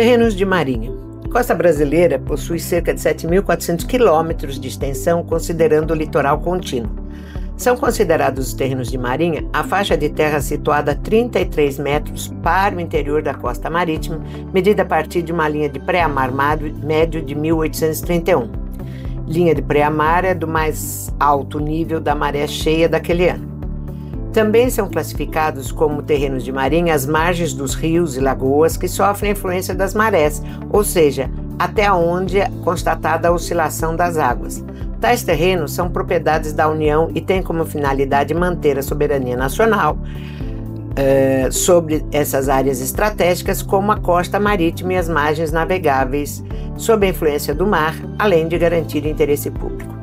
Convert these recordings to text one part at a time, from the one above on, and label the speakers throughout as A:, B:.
A: Terrenos de marinha. A costa brasileira possui cerca de 7.400 quilômetros de extensão, considerando o litoral contínuo. São considerados os terrenos de marinha a faixa de terra situada a 33 metros para o interior da costa marítima, medida a partir de uma linha de pré-amar médio de 1831. Linha de pré-amar é do mais alto nível da maré cheia daquele ano. Também são classificados como terrenos de marinha as margens dos rios e lagoas que sofrem a influência das marés, ou seja, até onde é constatada a oscilação das águas. Tais terrenos são propriedades da União e têm como finalidade manter a soberania nacional sobre essas áreas estratégicas, como a costa marítima e as margens navegáveis, sob a influência do mar, além de garantir interesse público.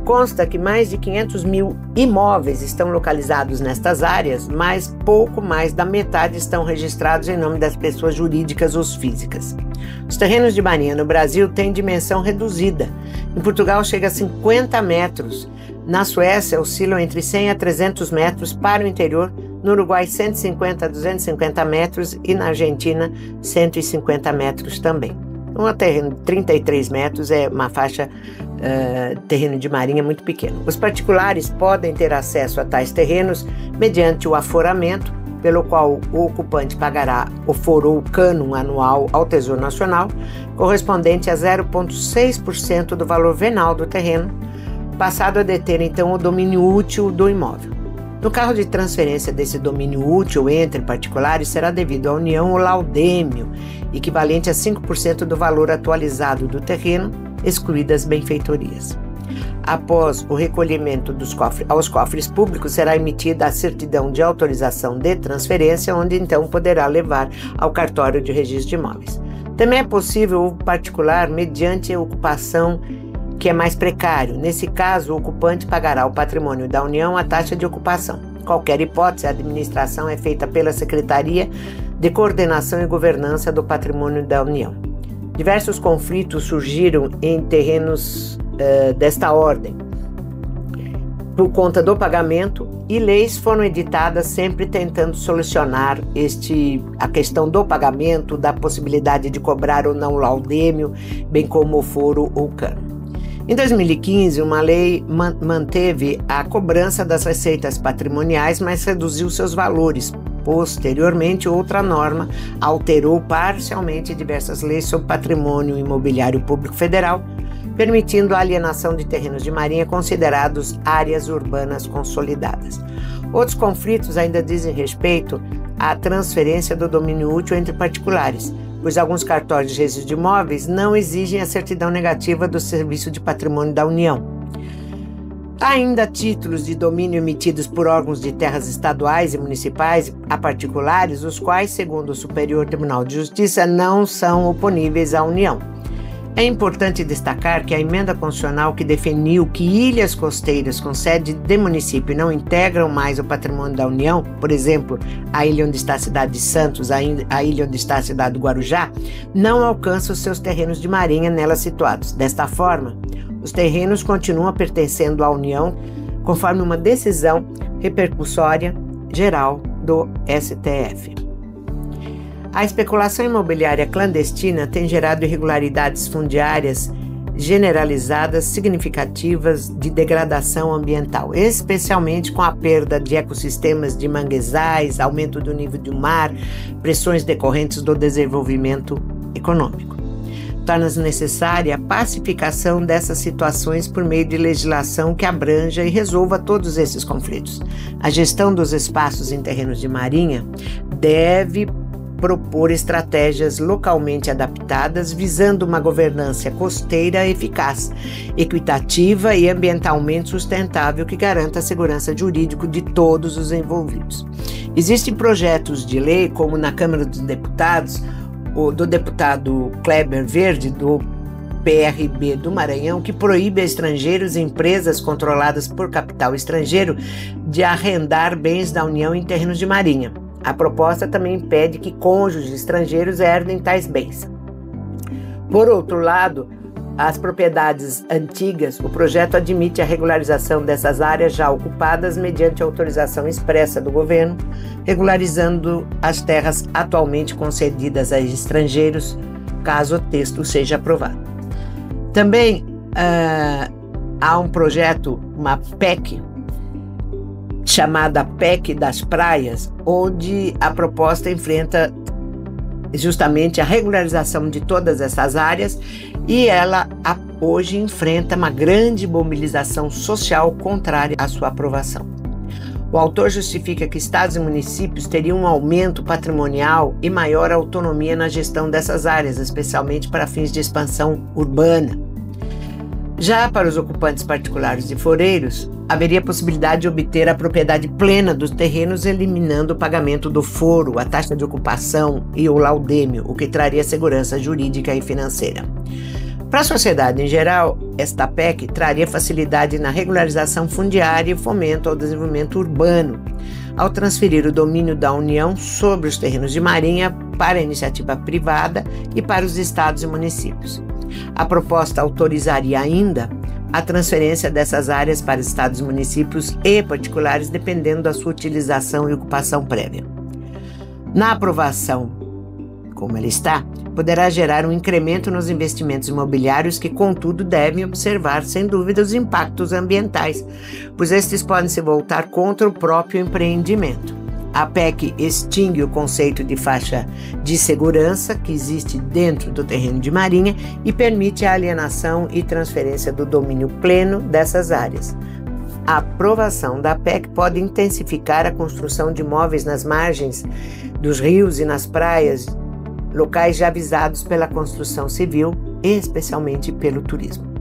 A: Consta que mais de 500 mil imóveis estão localizados nestas áreas, mas pouco mais da metade estão registrados em nome das pessoas jurídicas ou físicas. Os terrenos de marinha no Brasil têm dimensão reduzida. Em Portugal chega a 50 metros. Na Suécia oscilam entre 100 a 300 metros para o interior, no Uruguai 150 a 250 metros e na Argentina 150 metros também. Um terreno de 33 metros é uma faixa terreno de marinha muito pequeno. Os particulares podem ter acesso a tais terrenos mediante o aforamento, pelo qual o ocupante pagará o foro ou cânon anual ao Tesouro Nacional, correspondente a 0,6% do valor venal do terreno, passado a deter então o domínio útil do imóvel. No caso de transferência desse domínio útil entre particulares, será devido à União o laudêmio, equivalente a 5% do valor atualizado do terreno, excluídas benfeitorias. Após o recolhimento aos cofres públicos, será emitida a certidão de autorização de transferência, onde então poderá levar ao cartório de registro de imóveis. Também é possível o particular mediante a ocupação que é mais precário. Nesse caso, o ocupante pagará ao patrimônio da União a taxa de ocupação. Qualquer hipótese, a administração é feita pela Secretaria de Coordenação e Governança do Patrimônio da União. Diversos conflitos surgiram em terrenos desta ordem por conta do pagamento, e leis foram editadas sempre tentando solucionar a questão do pagamento, da possibilidade de cobrar ou não laudêmio, bem como o foro ou cânon. Em 2015, uma lei manteve a cobrança das receitas patrimoniais, mas reduziu seus valores. Posteriormente, outra norma alterou parcialmente diversas leis sobre patrimônio imobiliário público federal, permitindo a alienação de terrenos de marinha considerados áreas urbanas consolidadas. Outros conflitos ainda dizem respeito à transferência do domínio útil entre particulares, pois alguns cartórios de registro de imóveis não exigem a certidão negativa do Serviço de Patrimônio da União. Há ainda títulos de domínio emitidos por órgãos de terras estaduais e municipais a particulares, os quais, segundo o Superior Tribunal de Justiça, não são oponíveis à União. É importante destacar que a emenda constitucional que definiu que ilhas costeiras com sede de município não integram mais o patrimônio da União, por exemplo, a ilha onde está a cidade de Santos, a ilha onde está a cidade do Guarujá, não alcança os seus terrenos de marinha nelas situados. Desta forma, os terrenos continuam pertencendo à União, conforme uma decisão repercussória geral do STF. A especulação imobiliária clandestina tem gerado irregularidades fundiárias generalizadas significativas de degradação ambiental, especialmente com a perda de ecossistemas de manguezais, aumento do nível do mar, pressões decorrentes do desenvolvimento econômico. Torna-se necessária a pacificação dessas situações por meio de legislação que abranja e resolva todos esses conflitos. A gestão dos espaços em terrenos de marinha deve propor estratégias localmente adaptadas, visando uma governança costeira eficaz, equitativa e ambientalmente sustentável que garanta a segurança jurídica de todos os envolvidos. Existem projetos de lei, como na Câmara dos Deputados, o do deputado Kleber Verde, do PRB do Maranhão, que proíbe a estrangeiros e empresas controladas por capital estrangeiro de arrendar bens da União em terrenos de marinha. A proposta também impede que cônjuges estrangeiros herdem tais bens. Por outro lado, as propriedades antigas, o projeto admite a regularização dessas áreas já ocupadas mediante autorização expressa do governo, regularizando as terras atualmente concedidas a estrangeiros, caso o texto seja aprovado. Também há um projeto, uma PEC, chamada PEC das Praias, onde a proposta enfrenta justamente a regularização de todas essas áreas e ela hoje enfrenta uma grande mobilização social contrária à sua aprovação. O autor justifica que estados e municípios teriam um aumento patrimonial e maior autonomia na gestão dessas áreas, especialmente para fins de expansão urbana. Já para os ocupantes particulares e foreiros, haveria possibilidade de obter a propriedade plena dos terrenos, eliminando o pagamento do foro, a taxa de ocupação e o laudêmio, o que traria segurança jurídica e financeira. Para a sociedade em geral, esta PEC traria facilidade na regularização fundiária e fomento ao desenvolvimento urbano, ao transferir o domínio da União sobre os terrenos de marinha para a iniciativa privada e para os estados e municípios. A proposta autorizaria ainda a transferência dessas áreas para estados, municípios e particulares, dependendo da sua utilização e ocupação prévia. Na aprovação, como ela está, poderá gerar um incremento nos investimentos imobiliários que, contudo, devem observar, sem dúvida, os impactos ambientais, pois estes podem se voltar contra o próprio empreendimento. A PEC extingue o conceito de faixa de segurança que existe dentro do terreno de marinha e permite a alienação e transferência do domínio pleno dessas áreas. A aprovação da PEC pode intensificar a construção de imóveis nas margens dos rios e nas praias, locais já visados pela construção civil e especialmente pelo turismo.